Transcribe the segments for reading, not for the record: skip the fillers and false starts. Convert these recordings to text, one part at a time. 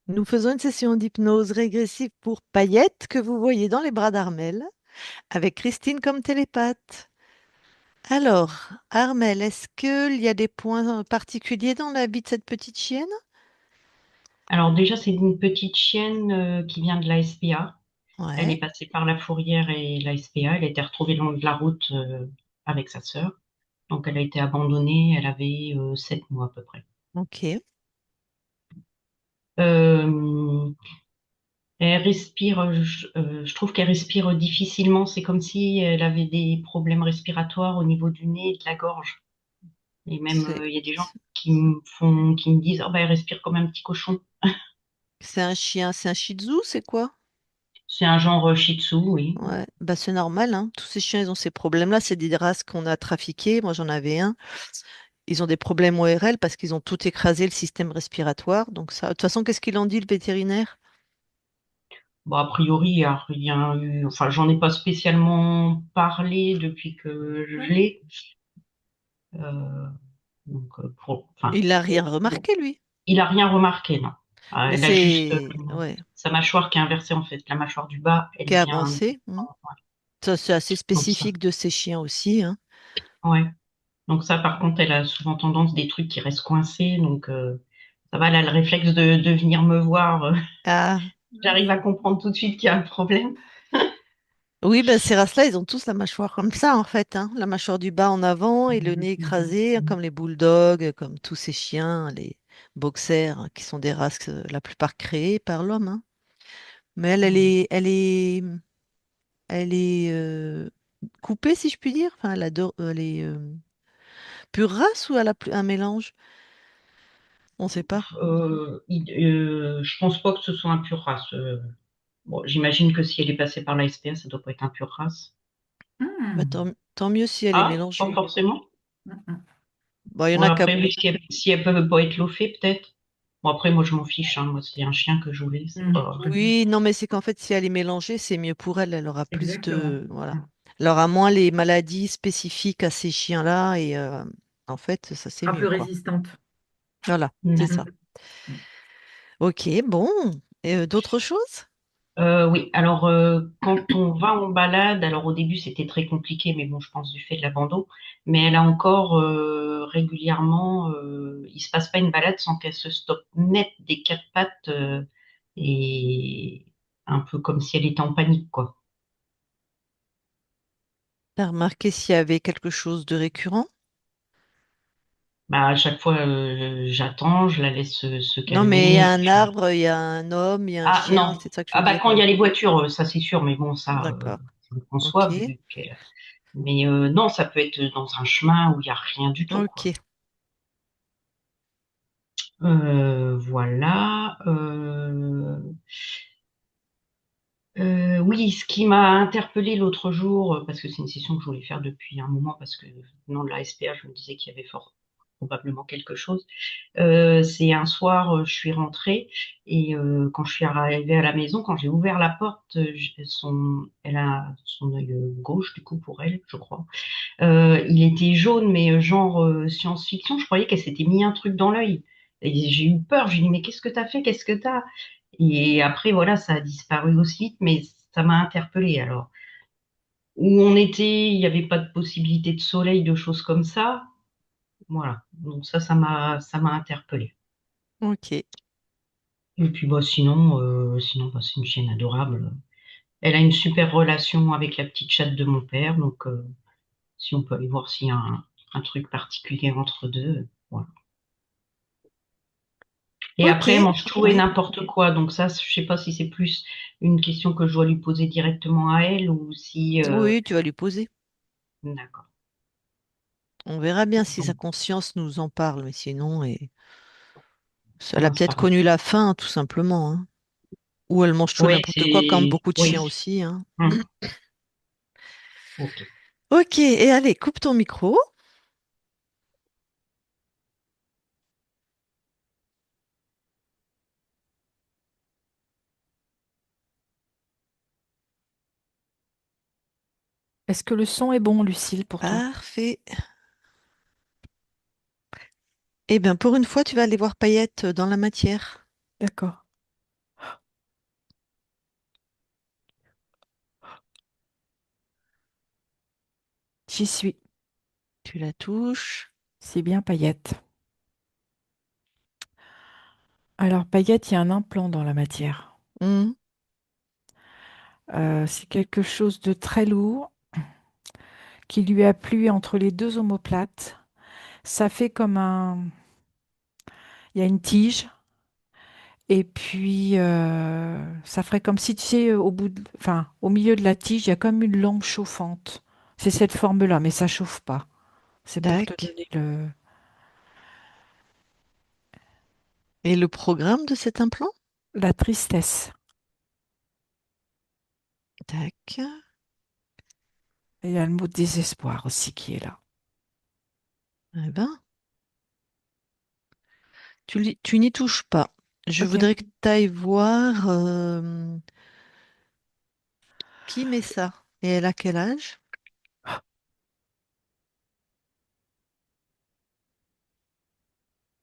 Nous faisons une session d'hypnose régressive pour paillettes que vous voyez dans les bras d'Armel, avec Christine comme télépathe. Alors, Armel, est-ce qu'il y a des points particuliers dans la vie de cette petite chienne? Alors déjà, c'est une petite chienne qui vient de la SPA. Elle est Ouais, passée par la fourrière et la SPA. Elle a été retrouvée le long de la route avec sa sœur. Donc elle a été abandonnée. Elle avait 7 mois à peu près. ok. Euh, Elle respire. Je trouve qu'elle respire difficilement. C'est comme si elle avait des problèmes respiratoires au niveau du nez et de la gorge. Et même C'est il y a des gens qui me disent, oh, bah, elle respire comme un petit cochon. c'est un chien, c'est un Shih Tzu, c'est quoi? C'est un genre Shih Tzu, oui. Ouais, bah c'est normal, hein. Tous ces chiens, ils ont ces problèmes-là. C'est des races qu'on a trafiquées. Moi, j'en avais un. Ils ont des problèmes ORL parce qu'ils ont tout écrasé le système respiratoire. Donc ça, de toute façon, qu'est-ce qu'il en dit, le vétérinaire? Bon, a priori, il n'y a rien eu. Enfin, j'en ai pas spécialement parlé depuis que je l'ai. Euh, enfin, Il n'a rien remarqué, lui. il a rien remarqué, non. Mais Elle a juste c'est ouais, sa mâchoire qui est inversée, en fait. La mâchoire du bas, elle qui est vient. avancé. Ça, c'est assez Donc ça, spécifique de ces chiens aussi, hein. ouais. Donc ça, par contre, elle a souvent tendance des trucs qui restent coincés. Donc ça va, elle a le réflexe de venir me voir. Ah, J'arrive à comprendre tout de suite qu'il y a un problème. oui, ben ces races-là, ils ont tous la mâchoire comme ça, en fait, hein. La mâchoire du bas en avant et le nez écrasé, comme les bulldogs, comme tous ces chiens, les boxers, hein, qui sont des races la plupart créées par l'homme, hein. Mais elle est coupée, si je puis dire. Enfin, elle est pure race ou elle a un mélange? On ne sait pas. Je pense pas que ce soit un pur race. Bon, j'imagine que si elle est passée par la SPA, ça doit pas être un pur race. Bah, Hmm. tant mieux si elle est Ah, pas mélangée. forcément. Mhm. Bon, il y en Bon, a qu'à. après, oui, si elle peut pas être loffée, peut-être. Bon, après, moi, je m'en fiche, hein. Moi, c'est un chien que je voulais, c'est pas. Mhm. Oui, non, mais c'est qu'en fait, si elle est mélangée, c'est mieux pour elle. Elle aura plus Exactement. de. Voilà. Elle aura moins les maladies spécifiques à ces chiens-là et en fait, ça c'est Sera mieux, plus quoi. résistante. Voilà, c'est ça. D'accord. Mhm. Ok, bon. Et d'autres choses? Oui, alors quand on va en balade, alors au début c'était très compliqué, mais bon, je pense du fait de l'abandon, mais elle a encore régulièrement, il se passe pas une balade sans qu'elle se stoppe net des quatre pattes et un peu comme si elle était en panique, quoi. T'as remarqué s'il y avait quelque chose de récurrent? Bah, à chaque fois, j'attends, je la laisse se Non, mais il y a calmer. un arbre, il y a un homme, il y a un Ah chien, non, c'est ça que je ah veux bah dire. quand il y a les voitures, ça c'est sûr, mais bon, ça, D'accord. je le Ok. conçois vu qu'elle. Mais non, ça peut être dans un chemin où il y a rien du tout, quoi. Ok. Voilà. Oui, ce qui m'a interpellée l'autre jour, parce que c'est une session que je voulais faire depuis un moment, parce que venant de la SPA, je me disais qu'il y avait fort probablement quelque chose. C'est un soir, je suis rentrée et quand je suis arrivée à la maison, quand j'ai ouvert la porte, elle a son œil gauche du coup pour elle, je crois. Il était jaune, mais genre science-fiction. Je croyais qu'elle s'était mis un truc dans l'œil. Et j'ai eu peur. Je lui ai dit, mais qu'est-ce que t'as fait? Qu'est-ce que t'as? Et après, voilà, ça a disparu aussi vite, mais ça m'a interpellée. Alors, où on était, il n'y avait pas de possibilité de soleil, de choses comme ça. Voilà. Donc ça m'a interpellée. Ok. Et puis, bah, sinon, bah, c'est une chienne adorable. Elle a une super relation avec la petite chatte de mon père. Donc, si on peut aller voir s'il y a un truc particulier entre deux, voilà. Et Ok. après, elle mange tout et Ouais. n'importe quoi. Donc ça, je sais pas si c'est plus une question que je dois lui poser directement à elle ou si... Oui, tu vas lui poser. D'accord. On verra bien si sa Donc, conscience nous en parle, mais sinon, elle a non, c'est peut-être pas grave. connu la faim, tout simplement, hein. Ou elle mange tout et Oui, n'importe quoi, comme c'est... beaucoup de chiens Oui. aussi, hein. Hum, ok. Ok, et allez, coupe ton micro. Est-ce que le son est bon, Lucille, pour toi? Parfait. Eh bien, pour une fois, tu vas aller voir Paillette dans la matière. D'accord. J'y suis. Tu la touches. C'est bien paillette. Alors, paillette, il y a un implant dans la matière. Hmm, C'est quelque chose de très lourd qui lui a plu entre les deux omoplates. Ça fait comme un... Il y a une tige et puis ça ferait comme si, tu sais, enfin, au milieu de la tige, il y a comme une lampe chauffante. C'est cette forme-là, mais ça chauffe pas. C'est pour te Tac. donner Et le programme de cet implant? la tristesse. Tac. Et il y a le mot désespoir aussi qui est là. Eh ben, tu n'y touches pas. Je Ok. voudrais que tu ailles voir qui met ça. Et elle a quel âge?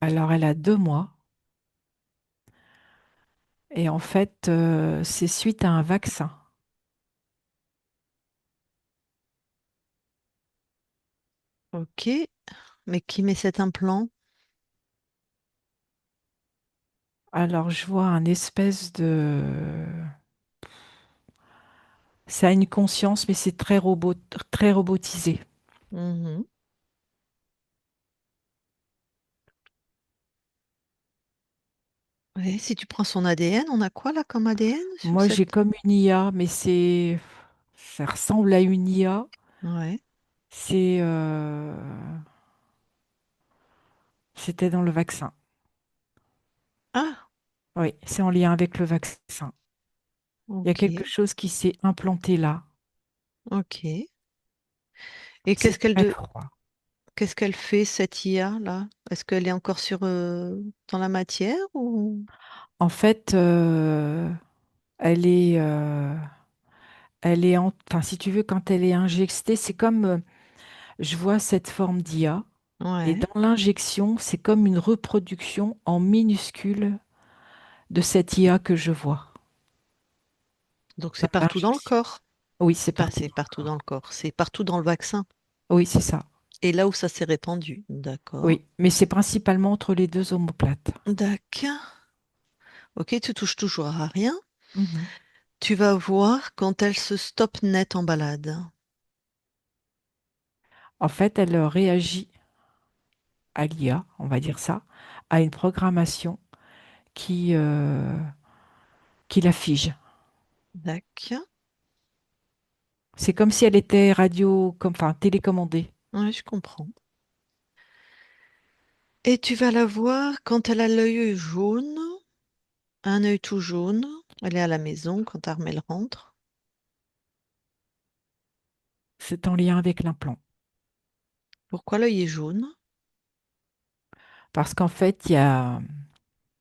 Alors, elle a 2 mois. Et en fait, c'est suite à un vaccin. Ok. Mais qui met cet implant? Alors, je vois un espèce de... Ça a une conscience, mais c'est très robotisé. Mhm. Ouais, si tu prends son ADN, on a quoi là comme ADN sur Moi, j'ai cette... comme une IA, mais c'est... Ça ressemble à une IA. Ouais. C'est... C'était dans le vaccin. Ah, Oui, c'est en lien avec le vaccin. Il y a quelque ok. chose qui s'est implanté là. Ok. Et C'est très froid. qu'est-ce qu'elle fait, cette IA là? Est-ce qu'elle est encore dans la matière ou... En fait, elle est... enfin, si tu veux, quand elle est injectée, c'est comme... je vois cette forme d'IA. Et Ouais. dans l'injection, c'est comme une reproduction en minuscule de cette IA que je vois Donc c'est dans partout dans le l'injection. corps. Oui, c'est Enfin, partout c'est dans le partout dans corps. le corps. C'est partout dans le vaccin. Oui, c'est ça. Et là où ça s'est répandu. D'accord. Oui, mais c'est principalement entre les deux omoplates. D'accord. Ok, tu touches toujours à rien. Mhm. Tu vas voir quand elle se stoppe net en balade. En fait, elle réagit à l'IA, on va dire ça, à une programmation qui, euh, qui la fige. D'accord. C'est comme si elle était enfin télécommandée. Ouais, je comprends. Et tu vas la voir quand elle a l'œil jaune, un œil tout jaune. Elle est à la maison quand Armel rentre. C'est en lien avec l'implant. Pourquoi l'œil est jaune? Parce qu'en fait, il y a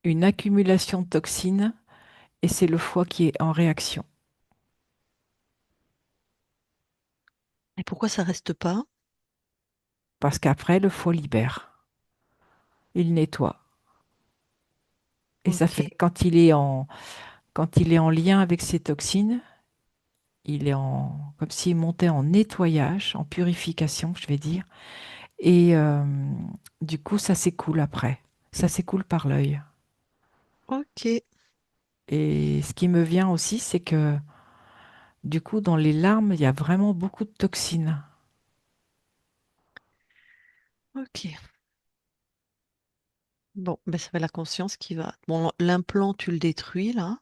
une accumulation de toxines et c'est le foie qui est en réaction. Et pourquoi ça reste pas? Parce qu'après, le foie libère, il nettoie. Et ça fait, Ok. quand il est en lien avec ces toxines, comme s'il montait en nettoyage, en purification, je vais dire. Et du coup, ça s'écoule après. Ça s'écoule par l'œil. Ok. Et ce qui me vient aussi, c'est que du coup, dans les larmes, il y a vraiment beaucoup de toxines. Ok. Bon, ben ça va la conscience qui va. Bon, l'implant, tu le détruis là.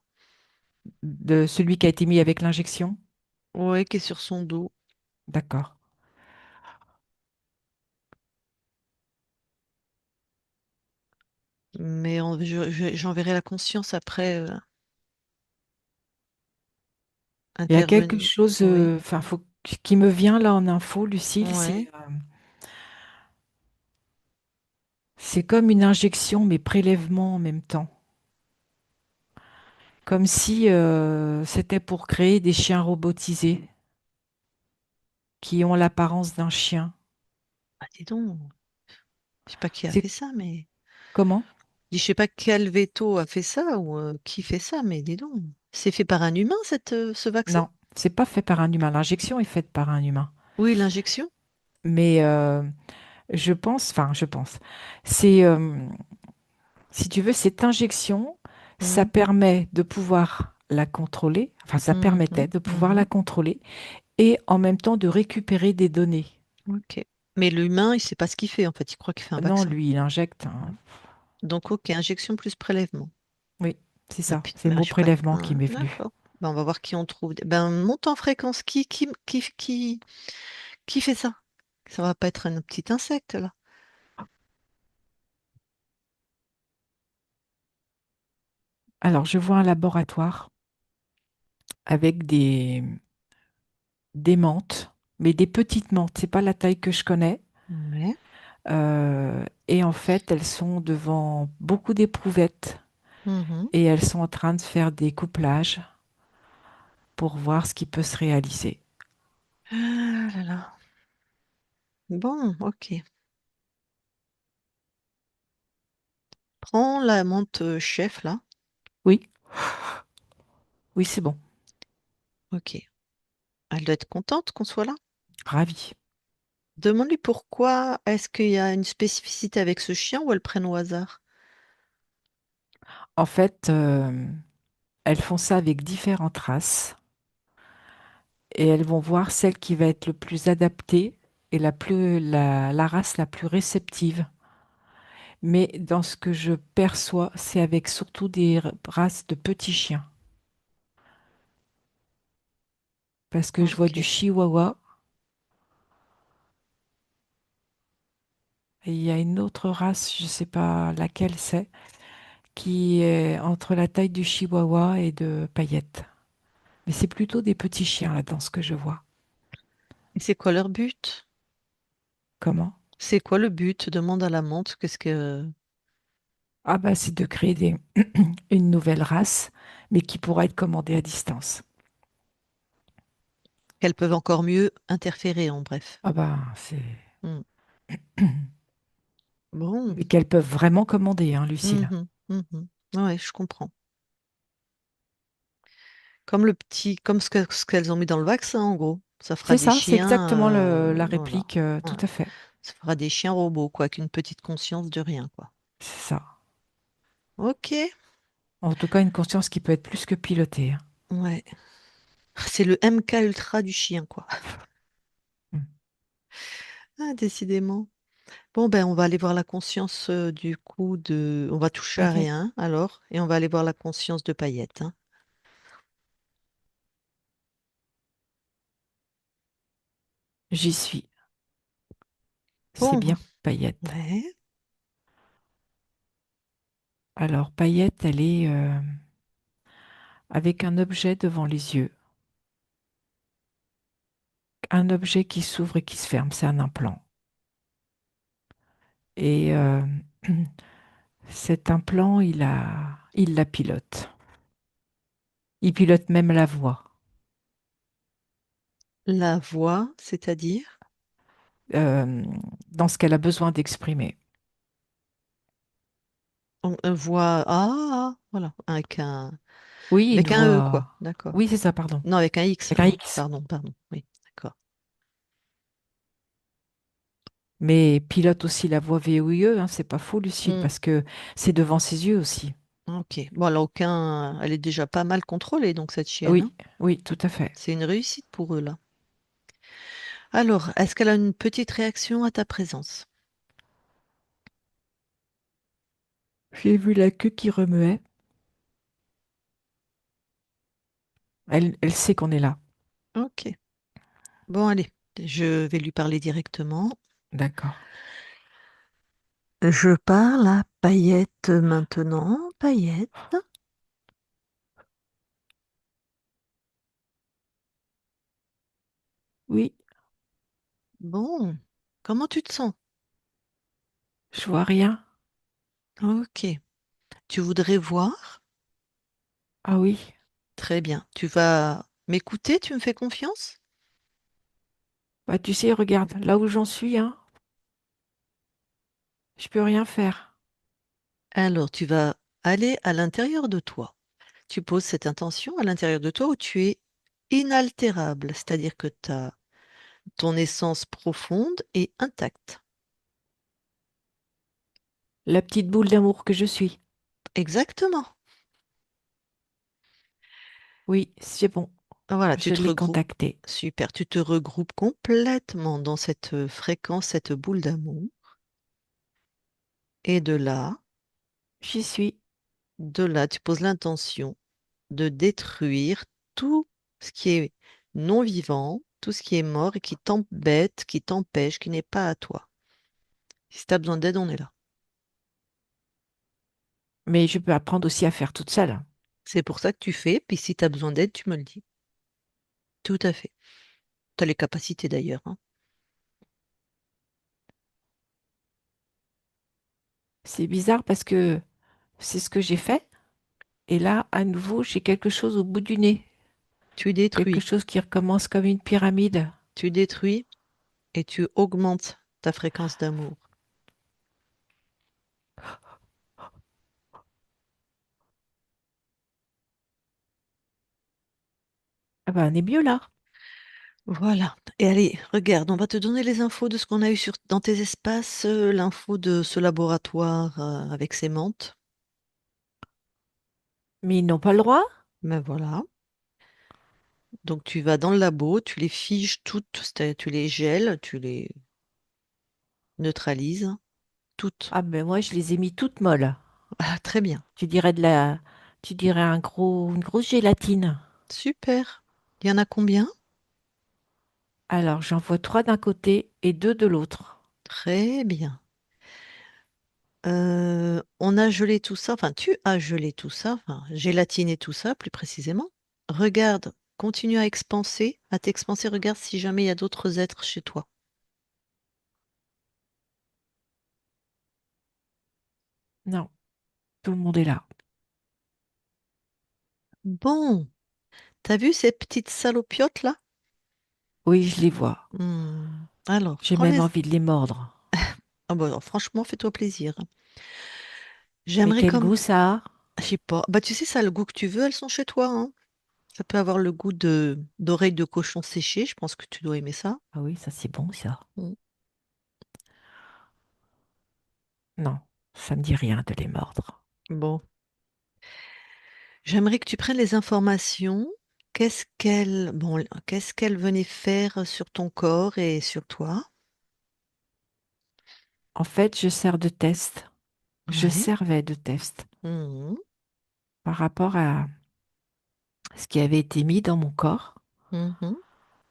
De celui qui a été mis avec l'injection. Ouais, qui est sur son dos. D'accord. Mais j'enverrai la conscience après Il y a quelque intervenir. chose, Oui. enfin, qui me vient là en info, Lucille, Ouais. c'est comme une injection, mais prélèvement en même temps. Comme si c'était pour créer des chiens robotisés qui ont l'apparence d'un chien. Ah, dis donc. Je sais pas qui a C'est fait ça, mais. comment? Je sais pas quel veto a fait ça ou qui fait ça, mais dis donc. C'est fait par un humain, ce vaccin? Non, c'est pas fait par un humain. L'injection est faite par un humain. Oui, l'injection. Mais je pense, c'est, si tu veux, cette injection, ça Mhm, permet de pouvoir la contrôler, enfin, ça permettait mhm, de pouvoir la mhm. contrôler et en même temps de récupérer des données. Ok. Mais l'humain, il sait pas ce qu'il fait en fait. Il croit qu'il fait un Non, vaccin. lui, il injecte, hein. Donc, ok, injection plus prélèvement. Oui, c'est Ah, ça. putain, C'est le bah, mot je sais pas. prélèvement qui Ah, m'est venu. d'accord. Ben, on va voir qui on trouve. Ben, monte en fréquence. Qui fait ça? Ça va pas être un petit insecte là. Alors, je vois un laboratoire avec des menthes, mais des petites menthes. C'est pas la taille que je connais. Ouais. Et en fait, elles sont devant beaucoup d'éprouvettes Mhm. et elles sont en train de faire des couplages pour voir ce qui peut se réaliser. Ah là là. Bon, ok. Prends la menthe chef là. Oui, oui, c'est bon. Ok. Elle doit être contente qu'on soit là. Ravi. Demande-lui pourquoi est-ce qu'il y a une spécificité avec ce chien ou elles prennent au hasard. En fait, elles font ça avec différentes races et elles vont voir celle qui va être le plus adaptée et la race la plus réceptive. Mais dans ce que je perçois, c'est avec surtout des races de petits chiens. Parce que je vois du Ok. chihuahua et il y a une autre race, je ne sais pas laquelle c'est, qui est entre la taille du chihuahua et de paillettes. Mais c'est plutôt des petits chiens là dans ce que je vois. Et c'est quoi leur but? Comment? C'est quoi le but? Demande à la menthe qu'est-ce que Ah bah c'est de créer une nouvelle race, mais qui pourra être commandée à distance. qu'elles peuvent encore mieux interférer en bref. Ah bah c'est... Hmm. Bon. Mais qu'elles peuvent vraiment commander, hein, Lucille. Mhm, mhm. Ouais, je comprends. Comme le petit, comme ce qu'elles ont mis dans le vaccin, en gros. Ça fera C'est des ça, c'est exactement chiens, la voilà. réplique, Ouais. tout à fait. Ça fera des chiens robots, quoi, avec une petite conscience de rien, quoi. C'est ça. Ok. En tout cas, une conscience qui peut être plus que pilotée, hein. Ouais. C'est le MK Ultra du chien, quoi. Mm. Ah, décidément. Bon, ben, on va aller voir la conscience du coup de. On va toucher à Paillette, rien, alors, et on va aller voir la conscience de Paillette, hein. j'y suis. C'est Bon, bien, Paillette. ouais. Alors, Paillette, elle est avec un objet devant les yeux. Un objet qui s'ouvre et qui se ferme, c'est un implant. Et cet implant, il la pilote. Il pilote même la voix. La voix, c'est-à-dire, euh, dans ce qu'elle a besoin d'exprimer. on voit. Voilà, Oui, une avec un E, quoi. voix. D'accord. Oui, c'est ça, pardon. Non, avec un X, Avec un pardon. X. Pardon. Oui, d'accord. Mais pilote aussi la voix VOIE, hein, c'est pas faux, Lucille, Hmm, parce que c'est devant ses yeux aussi. ok. Bon, elle est déjà pas mal contrôlée, donc, cette chienne, hein. Oui, oui, tout à fait. C'est une réussite pour eux, là. Alors, est-ce qu'elle a une petite réaction à ta présence? J'ai vu la queue qui remuait. Elle sait qu'on est là. Ok. Bon, allez, je vais lui parler directement. D'accord. Je parle à Paillette maintenant. Paillette. Oui, Bon, comment tu te sens? je vois rien. Ok. Tu voudrais voir? Ah oui. Très bien. Tu vas m'écouter? Tu me fais confiance? Bah tu sais, regarde, là où j'en suis, hein, je peux rien faire. Alors, tu vas aller à l'intérieur de toi. Tu poses cette intention à l'intérieur de toi où tu es inaltérable, c'est-à-dire que tu as Ton essence profonde est intacte. La petite boule d'amour que je suis. Exactement. Oui, c'est bon. Voilà, tu Je te l'ai regroupes. contacté. Super, tu te regroupes complètement dans cette fréquence, cette boule d'amour. Et J'y suis. de là, tu poses l'intention de détruire tout ce qui est non vivant, tout ce qui est mort et qui t'embête, qui t'empêche, qui n'est pas à toi. Si tu as besoin d'aide, on est là. Mais je peux apprendre aussi à faire toute seule. C'est pour ça que tu fais, puis si tu as besoin d'aide, tu me le dis. Tout à fait. Tu as les capacités d'ailleurs, hein. C'est bizarre parce que c'est ce que j'ai fait. Et là, à nouveau, j'ai quelque chose au bout du nez. Tu Quelque détruis, chose qui recommence comme une pyramide. tu détruis et tu augmentes ta fréquence d'amour. Ah ben, on est mieux là. Voilà. Et allez, regarde, on va te donner les infos de ce qu'on a eu dans tes espaces, l'info de ce laboratoire avec ces menthes. Mais ils n'ont pas le droit. Ben voilà. Donc tu vas dans le labo, tu les figes toutes, tu les gèles, tu les neutralises, toutes. Ah ben moi, je les ai mis toutes molles. Ah, très bien. Tu dirais une grosse gélatine. Super. Il y en a combien? Alors, j'en vois 3 d'un côté et 2 de l'autre. Très bien. On a gelé tout ça, enfin tu as gelé tout ça, enfin gélatiné tout ça plus précisément. Regarde, continue à expanser, à t'expanser, regarde si jamais il y a d'autres êtres chez toi. Non, tout le monde est là. Bon, t'as vu ces petites salopiotes là? Oui, je les vois. Alors, J'ai même envie de les mordre. Ah bah, alors, franchement, fais-toi plaisir. Mais J'aimerais quel comme... goût ça a? Je sais pas. Bah, tu sais, ça a le goût que tu veux, elles sont chez toi, hein. Ça peut avoir le goût de d'oreilles de cochon séchées. Je pense que tu dois aimer ça. Ah oui, ça c'est bon ça. Mm. Non, ça me dit rien de les mordre. Bon. J'aimerais que tu prennes les informations. Qu'est-ce qu'elle venait faire sur ton corps et sur toi? En fait, je sers de test. Je Ouais. servais de test Mhm. par rapport à ce qui avait été mis dans mon corps. Mhm.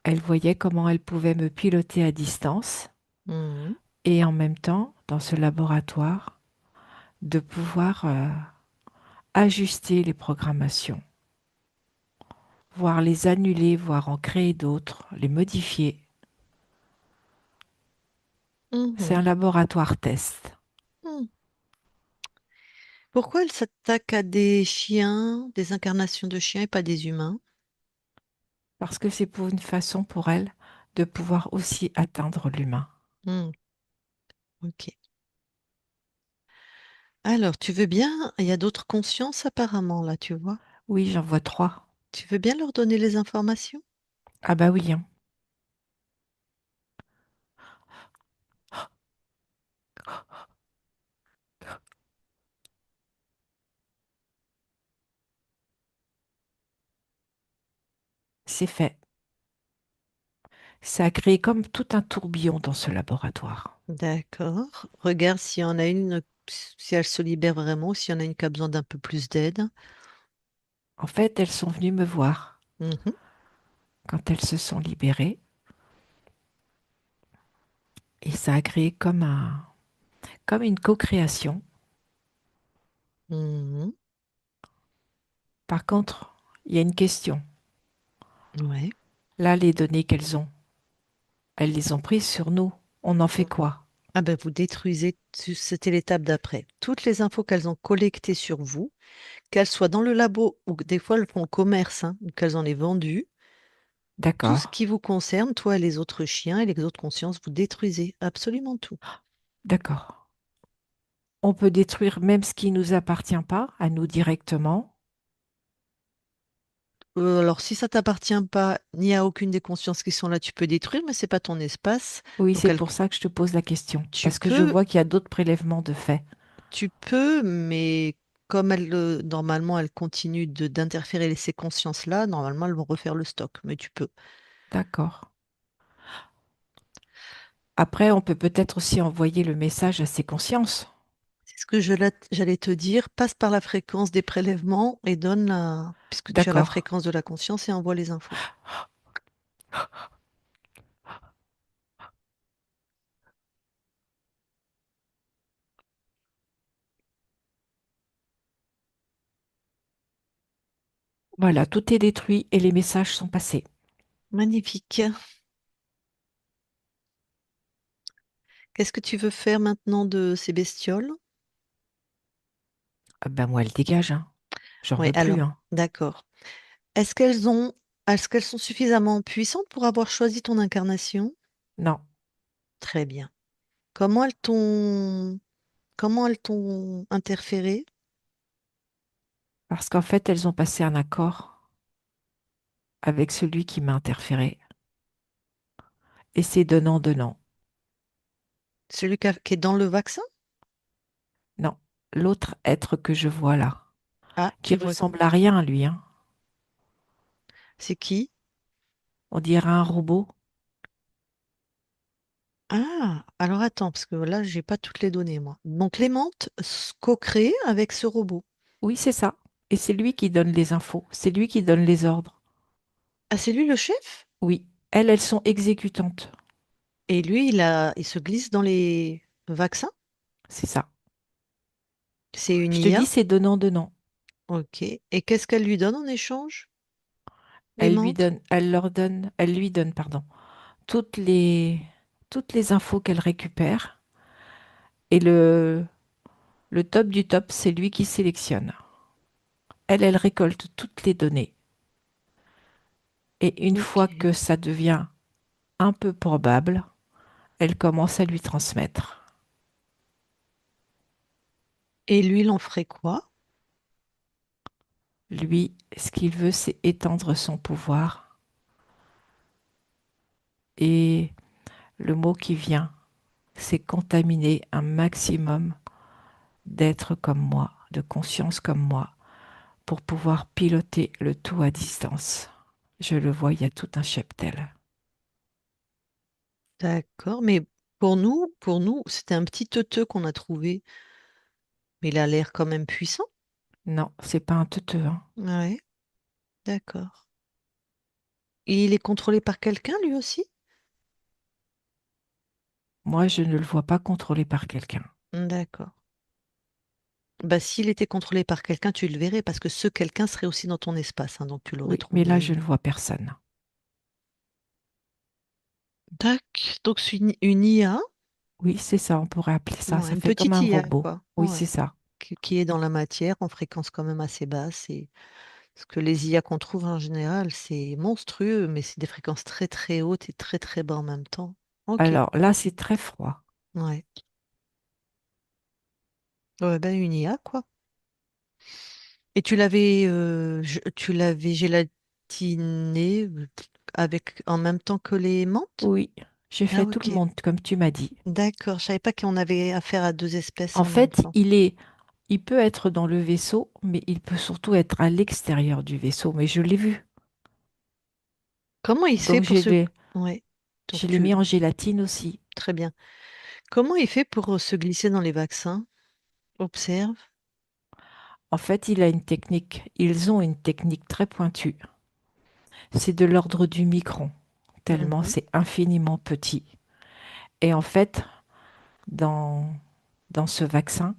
Elle voyait comment elle pouvait me piloter à distance Mhm. et en même temps, dans ce laboratoire, de pouvoir ajuster les programmations, voire les annuler, voire en créer d'autres, les modifier. C'est Mhm. un laboratoire test Mhm. Pourquoi elle s'attaque à des chiens, des incarnations de chiens et pas des humains? parce que c'est pour une façon pour elle de pouvoir aussi atteindre l'humain. Hmm, ok. Alors, tu veux bien, il y a d'autres consciences apparemment là, tu vois. Oui, j'en vois 3. Tu veux bien leur donner les informations? Ah bah oui, hein, c'est fait. Ça a créé comme tout un tourbillon dans ce laboratoire. D'accord. Regarde s'il y en a une, si elle se libère vraiment, ou s'il y en a une qui a besoin d'un peu plus d'aide. En fait, elles sont venues me voir Mhm. quand elles se sont libérées et ça a créé comme une co-création. Mhm. Par contre, il y a une question. Ouais. Là, les données qu'elles ont, elles les ont prises sur nous. On en fait Mm. quoi? Ah ben vous détruisez, c'était l'étape d'après. Toutes les infos qu'elles ont collectées sur vous, qu'elles soient dans le labo ou que des fois elles font le commerce, hein, ou qu'elles en aient vendu, tout ce D'accord, qui vous concerne, toi et les autres chiens et les autres consciences, vous détruisez absolument tout. d'accord. On peut détruire même ce qui ne nous appartient pas, à nous directement. Alors, si ça t'appartient pas, ni à aucune des consciences qui sont là, tu peux détruire, mais c'est pas ton espace. Oui, Donc, c'est pour ça que je te pose la question, tu parce que je peux, vois qu'il y a d'autres prélèvements de fait. tu peux, mais comme normalement, elles continuent d'interférer ces consciences-là, normalement, elles vont refaire le stock, mais tu peux. D'accord. Après, on peut peut-être aussi envoyer le message à ces consciences. C'est ce que j'allais te dire, passe par la fréquence des prélèvements et donne puisque tu as la D'accord. fréquence de la conscience et envoie les infos. Voilà, tout est détruit et les messages sont passés. Magnifique. Qu'est-ce que tu veux faire maintenant de ces bestioles? Ah ben moi, elle dégage, hein. J'en Oui, veux plus, alors, hein. d'accord. Est-ce qu'elles sont suffisamment puissantes pour avoir choisi ton incarnation? Non, Très bien. Comment elles t'ont, comment elles t'ont interféré? parce qu'en fait, elles ont passé un accord avec celui qui m'a interféré. Et c'est donnant-donnant. Celui qui est dans le vaccin? Non, l'autre être que je vois là, Ah, qui tu vois, ressemble à rien, lui, hein. c'est qui? On dirait un robot. Ah, alors attends, parce que là, j'ai pas toutes les données, moi. Donc, Clémente co-crée avec ce robot. Oui, c'est ça. Et c'est lui qui donne les infos. C'est lui qui donne les ordres. Ah, c'est lui le chef? Oui, elles sont exécutantes. Et lui, il se glisse dans les vaccins? C'est ça. C'est une Je te dis, IA? c'est donnant-donnant. Ok. Et qu'est-ce qu'elle lui donne en échange, Elle lui Clémente? donne, elle leur donne, elle lui donne, pardon, toutes les, toutes les infos qu'elle récupère. Et le top du top, c'est lui qui sélectionne. Elle récolte toutes les données. Et une fois Ok. que ça devient un peu probable, elle commence à lui transmettre. Et lui, il en ferait quoi? Lui, ce qu'il veut, c'est étendre son pouvoir. Et le mot qui vient, c'est contaminer un maximum d'êtres comme moi, de conscience comme moi, pour pouvoir piloter le tout à distance. Je le vois, il y a tout un cheptel. D'accord, mais pour nous, c'était un petit teuteux qu'on a trouvé, mais il a l'air quand même puissant. Non, c'est pas un teuteux, hein. Ouais, d'accord. Et il est contrôlé par quelqu'un, lui aussi? Moi, je ne le vois pas contrôlé par quelqu'un. D'accord. Bah, s'il était contrôlé par quelqu'un, tu le verrais, parce que ce quelqu'un serait aussi dans ton espace, hein, donc tu l'aurais Oui, mais là, je trouvé. ne vois personne. Tac, donc c'est une IA, Oui, c'est ça, on pourrait appeler ça. ouais, Ça une fait comme petite un IA, robot. quoi. Oui, c'est Ouais. ça. Qui est dans la matière en fréquence quand même assez basse. Et ce que les IA qu'on trouve en général, c'est monstrueux, mais c'est des fréquences très très hautes et très très bas en même temps. Ok, Alors là, c'est très froid. ouais. Ouais, ben une IA, quoi. Et tu l'avais gélatiné avec en même temps que les menthes? Oui, j'ai Ah fait tout le ok. monde comme tu m'as dit. D'accord, je savais pas qu'on avait affaire à deux espèces En en même fait, temps. il peut être dans le vaisseau, mais il peut surtout être à l'extérieur du vaisseau. Mais je l'ai vu. Comment il fait Donc pour se... Ouais, donc je l'ai mis en gélatine aussi. Très bien. Comment il fait pour se glisser dans les vaccins? Observe. En fait, il a une technique. Ils ont une technique très pointue. C'est de l'ordre du micron, tellement Mhm. c'est infiniment petit. Et en fait, dans, dans ce vaccin,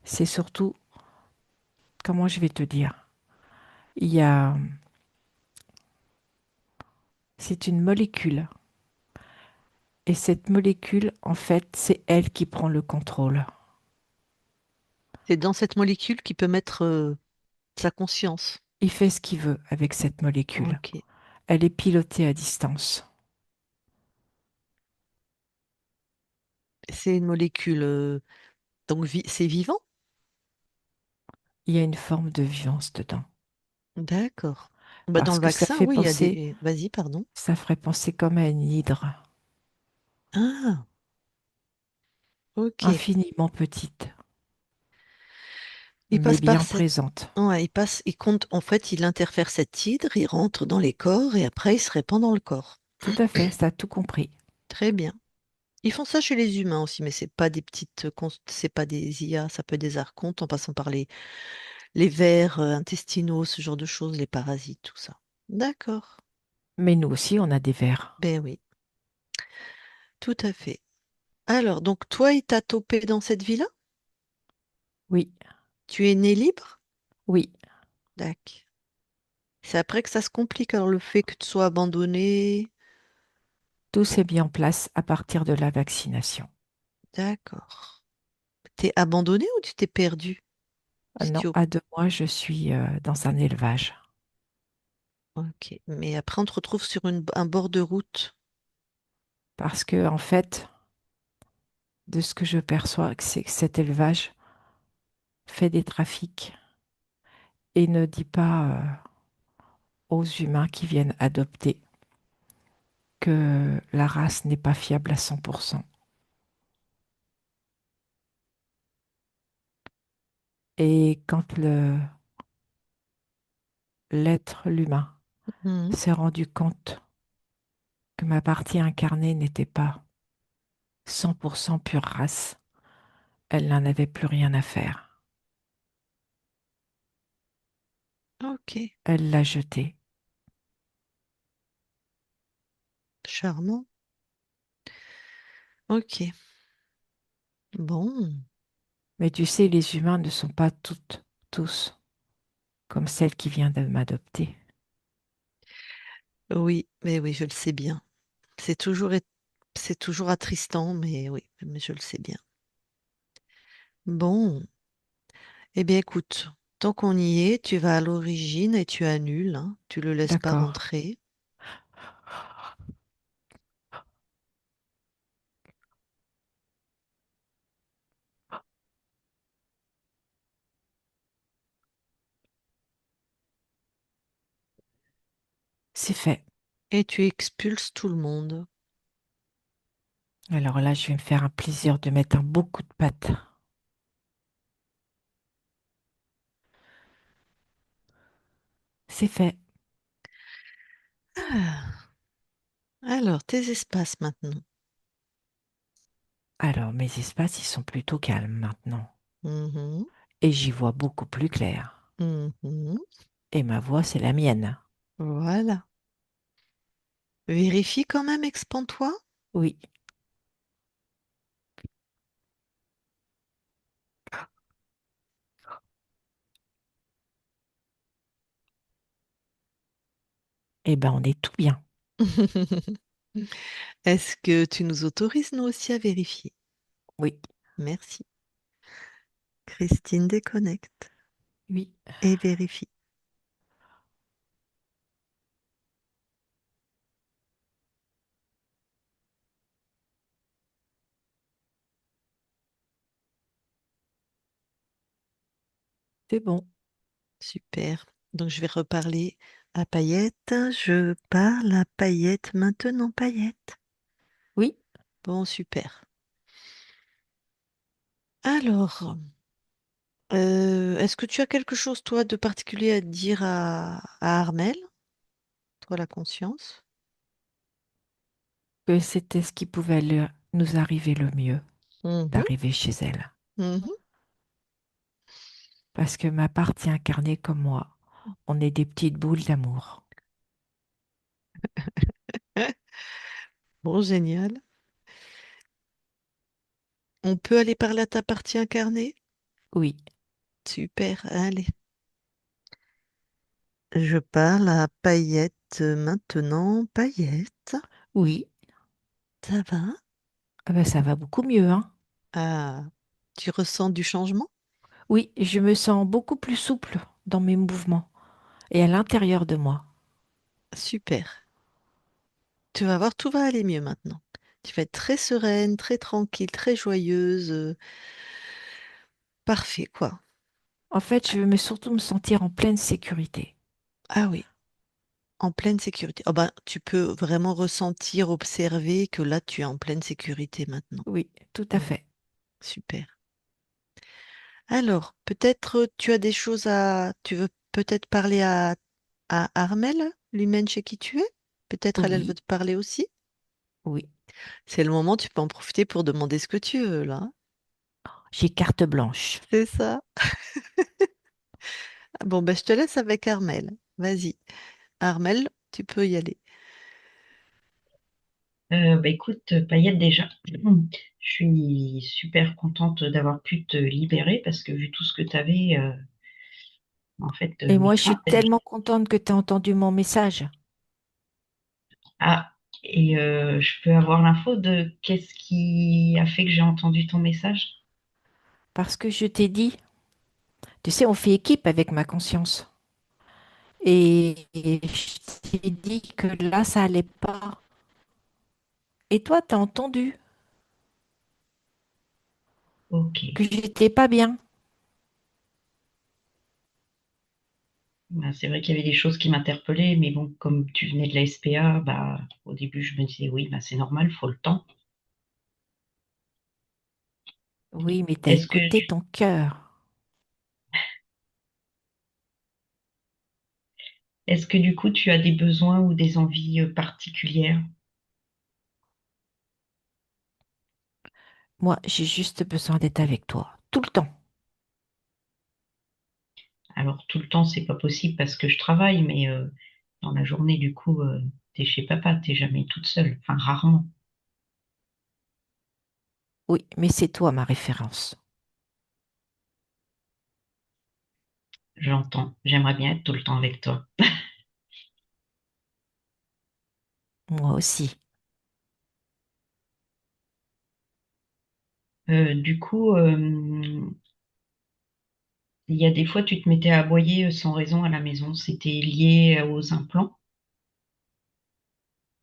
c'est surtout, comment je vais te dire, il y a, c'est une molécule. Et cette molécule, en fait, c'est elle qui prend le contrôle. C'est dans cette molécule qu'il peut mettre sa conscience. Il fait ce qu'il veut avec cette molécule. Ok. Elle est pilotée à distance. C'est une molécule, donc c'est vivant? Il y a une forme de vivance dedans. D'accord. Bah, dans parce le que ça vaccin, fait oui, il y a penser, des... Vas-y, pardon. ça ferait penser comme à une hydre, Ah, ok. infiniment petite, Il mais passe par bien cette... présente. Ouais, il compte, en fait, il interfère cette hydre, il rentre dans les corps et après, il se répand dans le corps. Tout à fait, ça a tout compris. Très bien. Ils font ça chez les humains aussi, mais c'est pas des c'est pas des IA, ça peut être des archontes en passant par les vers intestinaux, ce genre de choses, les parasites, tout ça. D'accord. Mais nous aussi, on a des vers. Ben oui, tout à fait. Alors, donc toi, il t'a topé dans cette vie-là? Oui, Tu es né libre? oui, D'accord. C'est après que ça se complique, alors le fait que tu sois abandonné. tout s'est mis en place à partir de la vaccination. D'accord. T'es abandonné ou tu t'es perdu? Si Non, tu... à 2 mois, je suis dans un élevage. Ok. Mais après, on te retrouve sur un bord de route. Parce que, en fait, de ce que je perçois, c'est que cet élevage fait des trafics et ne dit pas aux humains qui viennent adopter que la race n'est pas fiable à 100%. Et quand l'humain, Mhm. s'est rendu compte que ma partie incarnée n'était pas 100% pure race, elle n'en avait plus rien à faire. Ok. Elle l'a jetée. Charmant. Ok. Bon. Mais tu sais, les humains ne sont pas toutes, tous comme celle qui vient de m'adopter. Oui, mais oui, je le sais bien. C'est toujours, c'est toujours attristant, mais oui, mais je le sais bien. Bon. Eh bien, écoute, tant qu'on y est, tu vas à l'origine et tu annules, hein. Tu le laisses pas D'accord. rentrer. C'est fait. Et tu expulses tout le monde. Alors là, je vais me faire un plaisir de mettre un beau coup de patte. C'est fait. Ah. Alors, tes espaces maintenant. Alors, mes espaces, ils sont plutôt calmes maintenant. Mhm, Et j'y vois beaucoup plus clair. mhm. Et ma voix, c'est la mienne. Voilà. Vérifie quand même, expand-toi. Oui. Eh ben, on est tout bien. Est-ce que tu nous autorises, nous aussi, à vérifier? Oui. Merci. Christine déconnecte Oui. et vérifie. C'est bon. Super. Donc, je vais reparler à Paillette. Je parle à Paillette maintenant, Paillette. Oui. Bon, super. Alors, est-ce que tu as quelque chose, toi, de particulier à dire à Armel, toi, la conscience? Que c'était ce qui pouvait nous arriver le mieux, Mhm, d'arriver chez elle. mhm. Parce que ma partie incarnée comme moi, on est des petites boules d'amour. Bon, génial. On peut aller parler à ta partie incarnée? Oui. Super, allez. Je parle à Paillette maintenant. Paillette, Oui. ça va? Ah ben, ça va beaucoup mieux, hein. Ah, tu ressens du changement? Oui, je me sens beaucoup plus souple dans mes mouvements et à l'intérieur de moi. Super. Tu vas voir, tout va aller mieux maintenant. Tu vas être très sereine, très tranquille, très joyeuse. Parfait, quoi. En fait, je veux surtout me sentir en pleine sécurité. Ah oui. en pleine sécurité. Oh ben, tu peux vraiment ressentir, observer que là, tu es en pleine sécurité maintenant. Oui, tout à Ouais, fait. super. Alors, peut-être tu as des choses à... Tu veux peut-être parler à Armel, l'humaine chez qui tu es? Peut-être elle, elle veut Oui, te parler aussi. oui. C'est le moment, tu peux en profiter pour demander ce que tu veux, là. J'ai carte blanche. C'est ça. Bon, ben, je te laisse avec Armel. Vas-y. Armel, tu peux y aller. Bah écoute, Payette, déjà, je suis super contente d'avoir pu te libérer parce que vu tout ce que tu avais, en fait, Et mes moi, je suis craintes, elles... tellement contente que tu as entendu mon message Ah, et je peux avoir l'info de qu'est-ce qui a fait que j'ai entendu ton message? parce que je t'ai dit, tu sais, on fait équipe avec ma conscience. Et je t'ai dit que là, ça allait pas. Et toi, t'as entendu Ok. que j'étais pas bien. Bah, c'est vrai qu'il y avait des choses qui m'interpellaient, mais bon, comme tu venais de la SPA, bah, au début, je me disais, oui, bah, c'est normal, faut le temps. Oui, mais t'as Est-ce que écouté ton cœur. est-ce que du coup, tu as des besoins ou des envies particulières? Moi, j'ai juste besoin d'être avec toi, tout le temps. Alors, tout le temps, c'est pas possible parce que je travaille, mais dans la journée, du coup, t'es chez papa, t'es jamais toute seule, enfin, rarement. Oui, mais c'est toi ma référence. J'entends. J'aimerais bien être tout le temps avec toi. Moi aussi. Du coup, il y a des fois, tu te mettais à aboyer sans raison à la maison. C'était lié aux implants.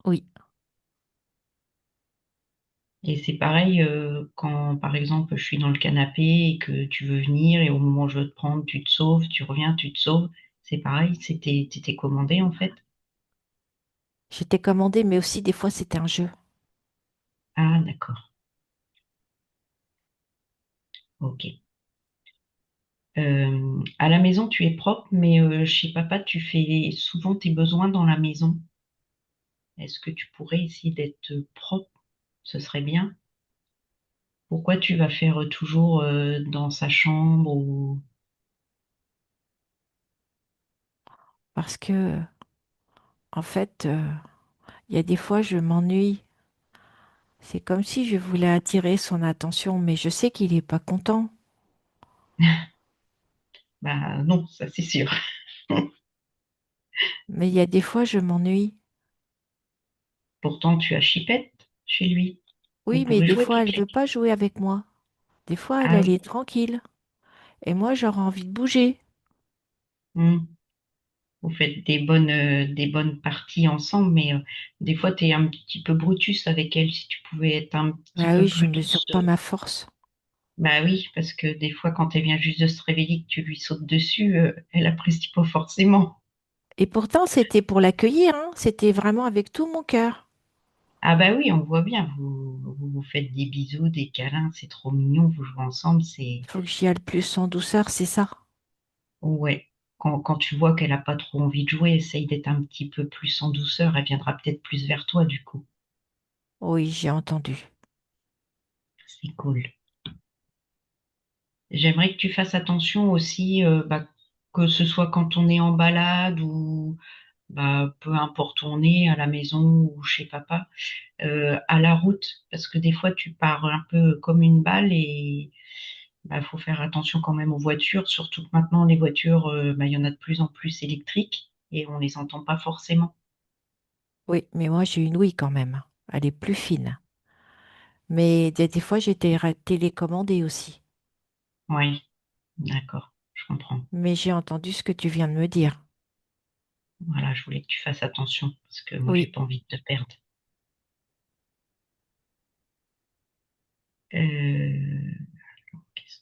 Oui. Et c'est pareil quand, par exemple, je suis dans le canapé et que tu veux venir et au moment où je veux te prendre, tu te sauves, tu reviens, tu te sauves. C'est pareil, t'étais commandé en fait. J'étais commandée, mais aussi des fois c'était un jeu. Ah, d'accord. Ok. À la maison, tu es propre, mais chez papa, tu fais souvent tes besoins dans la maison. Est-ce que tu pourrais essayer d'être propre? Ce serait bien. Pourquoi tu vas faire toujours dans sa chambre ou... Parce que, en fait, il y a des fois je m'ennuie. C'est comme si je voulais attirer son attention, mais je sais qu'il n'est pas content. Bah non, ça c'est sûr. Mais il y a des fois je m'ennuie. Pourtant, tu as Chipette chez lui. Vous Oui, mais pouvez des jouer fois elle toutes veut les... pas jouer avec moi. Des fois elle, Ah elle oui. est tranquille. Et moi j'aurais envie de bouger. Hmm. Vous faites des bonnes parties ensemble, mais des fois, tu es un petit peu Brutus avec elle. Si tu pouvais être un petit Bah peu oui, je plus mesure douce. pas ma force. Bah oui, parce que des fois, quand elle vient juste de se réveiller, que tu lui sautes dessus, elle apprécie pas forcément. Et pourtant c'était pour l'accueillir, hein. C'était vraiment avec tout mon cœur. Ah bah oui, on voit bien, vous faites des bisous, des câlins, c'est trop mignon, vous jouez ensemble, c'est... Il faut que j'y aille plus en douceur, c'est ça. Ouais. Quand tu vois qu'elle a pas trop envie de jouer, essaye d'être un petit peu plus en douceur, elle viendra peut-être plus vers toi du coup. Oui, j'ai entendu. C'est cool. J'aimerais que tu fasses attention aussi, bah, que ce soit quand on est en balade ou bah, peu importe où on est, à la maison ou chez papa, à la route, parce que des fois tu pars un peu comme une balle et bah, faut faire attention quand même aux voitures, surtout que maintenant les voitures, bah, il y en a de plus en plus électriques et on les entend pas forcément. Oui, mais moi j'ai une ouïe quand même. Elle est plus fine. Mais des fois j'étais télécommandée aussi. Oui, d'accord, je comprends. Mais j'ai entendu ce que tu viens de me dire. Voilà, je voulais que tu fasses attention parce que moi j'ai Oui, pas envie de te perdre. Qu'est-ce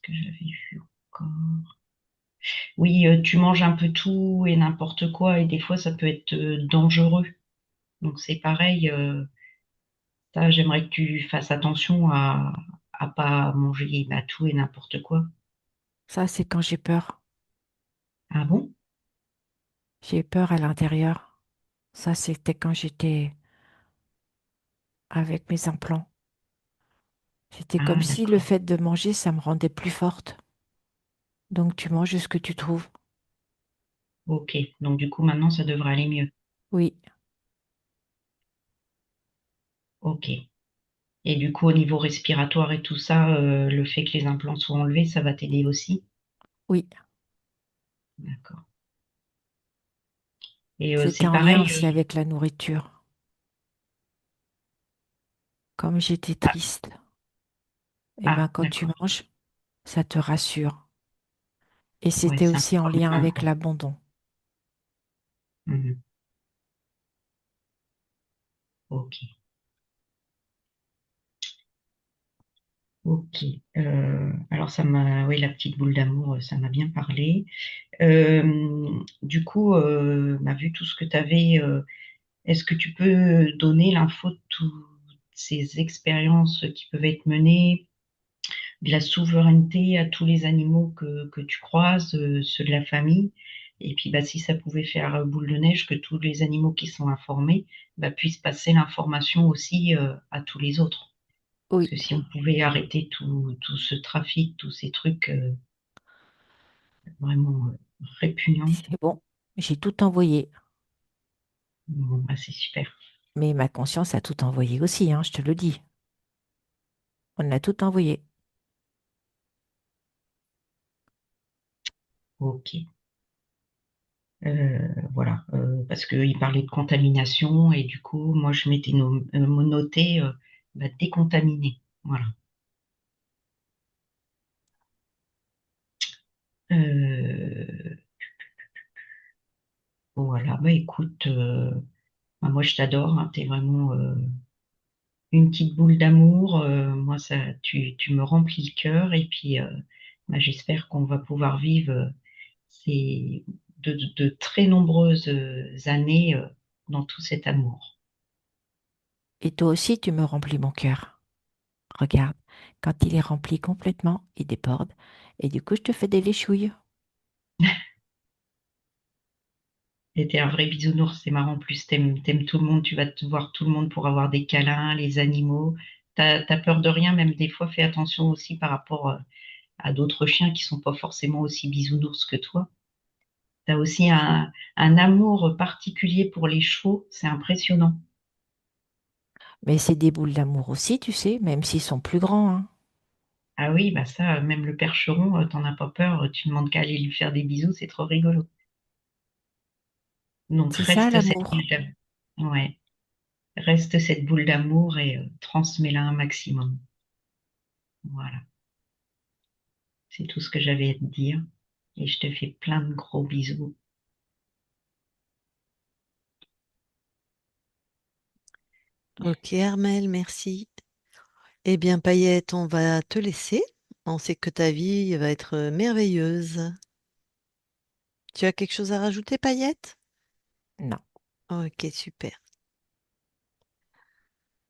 que j'avais vu encore? Oui, tu manges un peu tout et n'importe quoi, et des fois ça peut être dangereux. Donc c'est pareil, ça j'aimerais que tu fasses attention à pas manger bah, tout et n'importe quoi. Ça, c'est quand j'ai peur. Ah bon? J'ai peur à l'intérieur. Ça, c'était quand j'étais avec mes implants. C'était comme Ah si le d'accord. fait de manger, ça me rendait plus forte. Donc tu manges ce que tu trouves. Ok. Donc du coup maintenant ça devrait aller mieux. Oui, Ok. Et du coup au niveau respiratoire et tout ça, le fait que les implants soient enlevés, ça va t'aider aussi? oui. D'accord. Et C'était c'est en lien pareil. aussi avec la nourriture. Comme j'étais Ah, triste, et ben ah, quand tu d'accord. manges, ça te rassure. Et Ouais, c'était c'est un peu aussi en comme lien un. avec l'abandon. Mhm. Ok. Ok. Alors ça m'a, oui, la petite boule d'amour, ça m'a bien parlé. Du coup, vu tout ce que tu avais, est-ce que tu peux donner l'info de toutes ces expériences qui peuvent être menées, de la souveraineté à tous les animaux que tu croises, ceux de la famille? Et puis, bah, si ça pouvait faire boule de neige, que tous les animaux qui sont informés, bah, puissent passer l'information aussi, à tous les autres. Parce Oui, que si on pouvait arrêter tout ce trafic, tous ces trucs vraiment répugnants, c'est bon. J'ai tout envoyé. bon, bah, c'est super. Mais ma conscience a tout envoyé aussi, hein, je te le dis. On a tout envoyé. Ok. Voilà, parce qu'il parlait de contamination et du coup, moi, je m'étais noté bah, décontaminer. Voilà. Euh, voilà, bah écoute, bah, moi, je t'adore, hein, t'es vraiment une petite boule d'amour. Moi, ça, tu me remplis le cœur et puis bah, j'espère qu'on va pouvoir vivre ces, de très nombreuses années dans tout cet amour. Et toi aussi, tu me remplis mon cœur. Regarde, quand il est rempli complètement, il déborde. Et du coup, je te fais des léchouilles. Et t'es un vrai bisounours, c'est marrant. En plus, t'aimes tout le monde, tu vas te voir tout le monde pour avoir des câlins, les animaux. T'as peur de rien, même des fois, fais attention aussi par rapport à d'autres chiens qui sont pas forcément aussi bisounours que toi. T'as aussi un amour particulier pour les chevaux, c'est impressionnant. Mais c'est des boules d'amour aussi, tu sais, même s'ils sont plus grands, hein. Ah oui, bah ça, même le percheron, t'en as pas peur, tu demandes qu'à aller lui faire des bisous, c'est trop rigolo. Donc C'est ça reste cette l'amour. boule d'amour. Ouais, reste cette boule d'amour et transmets-la un maximum. Voilà. C'est tout ce que j'avais à te dire. Et je te fais plein de gros bisous. Ok, Armel, merci. Eh bien, Paillette, on va te laisser. On sait que ta vie va être merveilleuse. Tu as quelque chose à rajouter, Paillette? Non. Ok, super.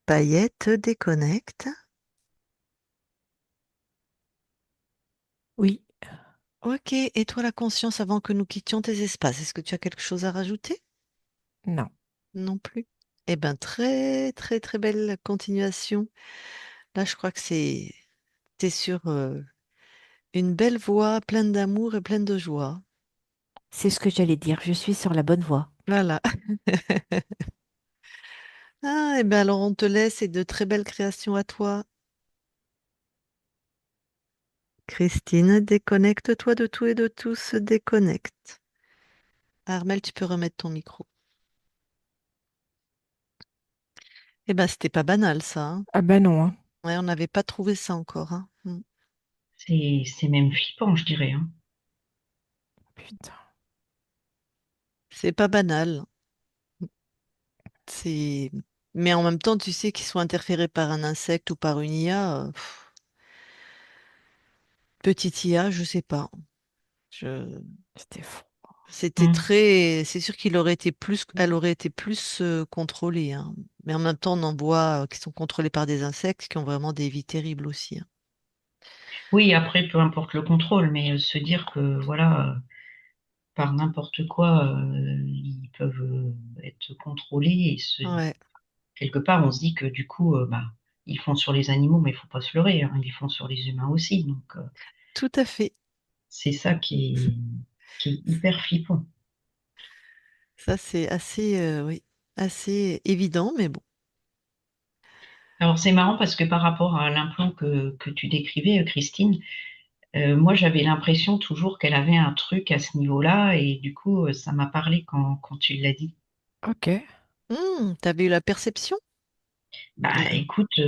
Paillette déconnecte. Oui, Ok, et toi, la conscience, avant que nous quittions tes espaces, est-ce que tu as quelque chose à rajouter? non. Non plus. Eh bien, très, très, très belle continuation. Là, je crois que t'es sur une belle voie, pleine d'amour et pleine de joie. C'est ce que j'allais dire. Je suis sur la bonne voie. Voilà. Ah, et bien alors on te laisse et de très belles créations à toi. Christine, déconnecte-toi de tout et de tous, déconnecte. Armel, tu peux remettre ton micro. Eh ben, c'était pas banal ça, hein. Ah ben non, hein. Ouais, on n'avait pas trouvé ça encore, hein. Mm. C'est même flippant, je dirais, hein. Putain. C'est pas banal. C'est... Mais en même temps, tu sais qu'ils sont interférés par un insecte ou par une IA. Petite IA, je sais pas. Je... C'était fou. C'était Mm. très. C'est sûr qu'il aurait été plus. Elle aurait été plus contrôlée, hein. Mais en même temps, on en voit qui sont contrôlés par des insectes qui ont vraiment des vies terribles aussi, hein. Oui, après, peu importe le contrôle, mais se dire que, voilà, par n'importe quoi, ils peuvent être contrôlés et Ouais, quelque part, on se dit que du coup, bah, ils font sur les animaux, mais il faut pas se leurrer, hein, ils font sur les humains aussi. Donc, tout à fait. c'est ça qui est hyper flippant. Ça, c'est assez, oui, assez évident, mais bon. Alors, c'est marrant parce que par rapport à l'implant que tu décrivais, Christine, moi, j'avais l'impression toujours qu'elle avait un truc à ce niveau-là et du coup, ça m'a parlé quand tu l'as dit. Ok. T'avais eu la perception? Bah, Là. écoute,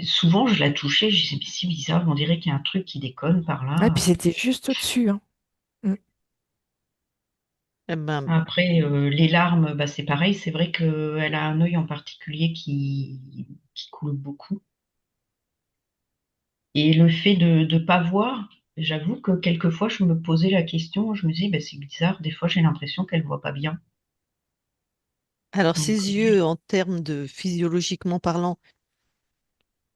souvent, je la touchais, je disais, mais c'est bizarre, on dirait qu'il y a un truc qui déconne par Ah, puis là. c'était juste au-dessus, hein. Mm. Eh ben, Après, les larmes, bah, c'est pareil. C'est vrai qu'elle a un œil en particulier qui coule beaucoup. Et le fait de ne pas voir, j'avoue que quelquefois, je me posais la question, je me disais, bah, c'est bizarre, des fois, j'ai l'impression qu'elle voit pas bien. alors, Donc, ses yeux, en termes de physiologiquement parlant,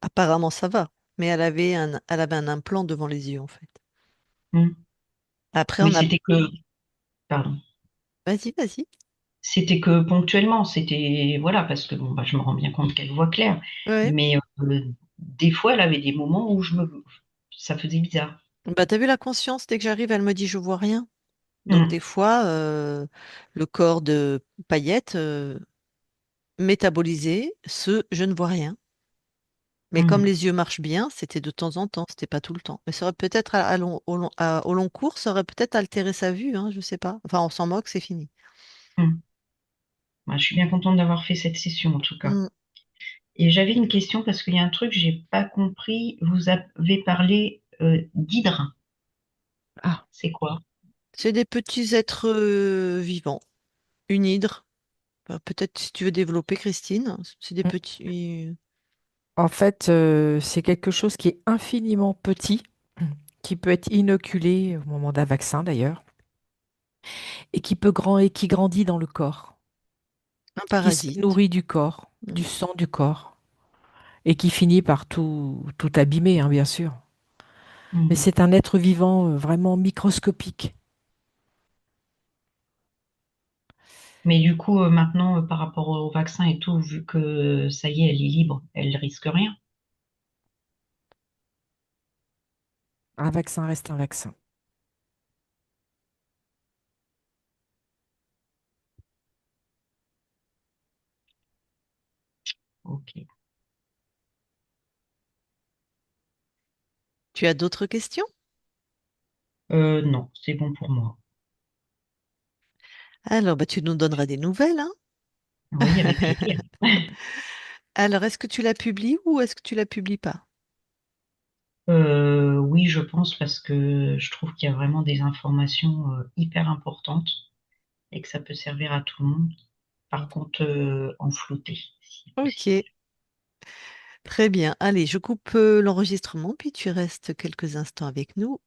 apparemment, ça va. Mais elle avait un implant devant les yeux, en fait. hmm. Après, Oui, on a. pardon, Vas-y, vas-y. c'était que ponctuellement, c'était, voilà, parce que bon, bah, je me rends bien compte qu'elle voit clair. Ouais. Mais des fois, elle avait des moments où ça faisait bizarre. Bah, t'as vu la conscience, dès que j'arrive, elle me dit je vois rien. Donc, Hmm, des fois, le corps de paillettes métabolisait ce je ne vois rien. Mais comme hmm, les yeux marchent bien, c'était de temps en temps, c'était pas tout le temps. Mais ça aurait peut-être au long cours, ça aurait peut-être altéré sa vue, hein, je sais pas. Enfin, on s'en moque, c'est fini. hmm. Bah, je suis bien contente d'avoir fait cette session, en tout cas. Mm. Et j'avais une question parce qu'il y a un truc que j'ai pas compris. Vous avez parlé d'hydre. Ah, C'est quoi? C'est des petits êtres vivants, une hydre. Bah, peut-être si tu veux développer, Christine, c'est des mm. petits. En fait, c'est quelque chose qui est infiniment petit, qui peut être inoculé au moment d'un vaccin d'ailleurs, et qui grandit dans le corps, Un qui se parasite. nourrit du corps, du Mm. sang du corps, et qui finit par tout abîmer, hein, bien sûr. Mais Hmm. c'est un être vivant vraiment microscopique. Mais du coup, maintenant, par rapport au vaccin et tout, vu que ça y est, elle est libre, elle risque rien. Un vaccin reste un vaccin. Ok. Tu as d'autres questions? Non, c'est bon pour moi. Alors, bah, tu nous donneras des nouvelles, hein. Oui, avec plaisir. Alors, est-ce que tu la publies ou est-ce que tu la publies pas? Oui, je pense parce que je trouve qu'il y a vraiment des informations hyper importantes et que ça peut servir à tout le monde. Par contre, en flouté, si possible. Ok, très bien. Allez, je coupe l'enregistrement, puis tu restes quelques instants avec nous.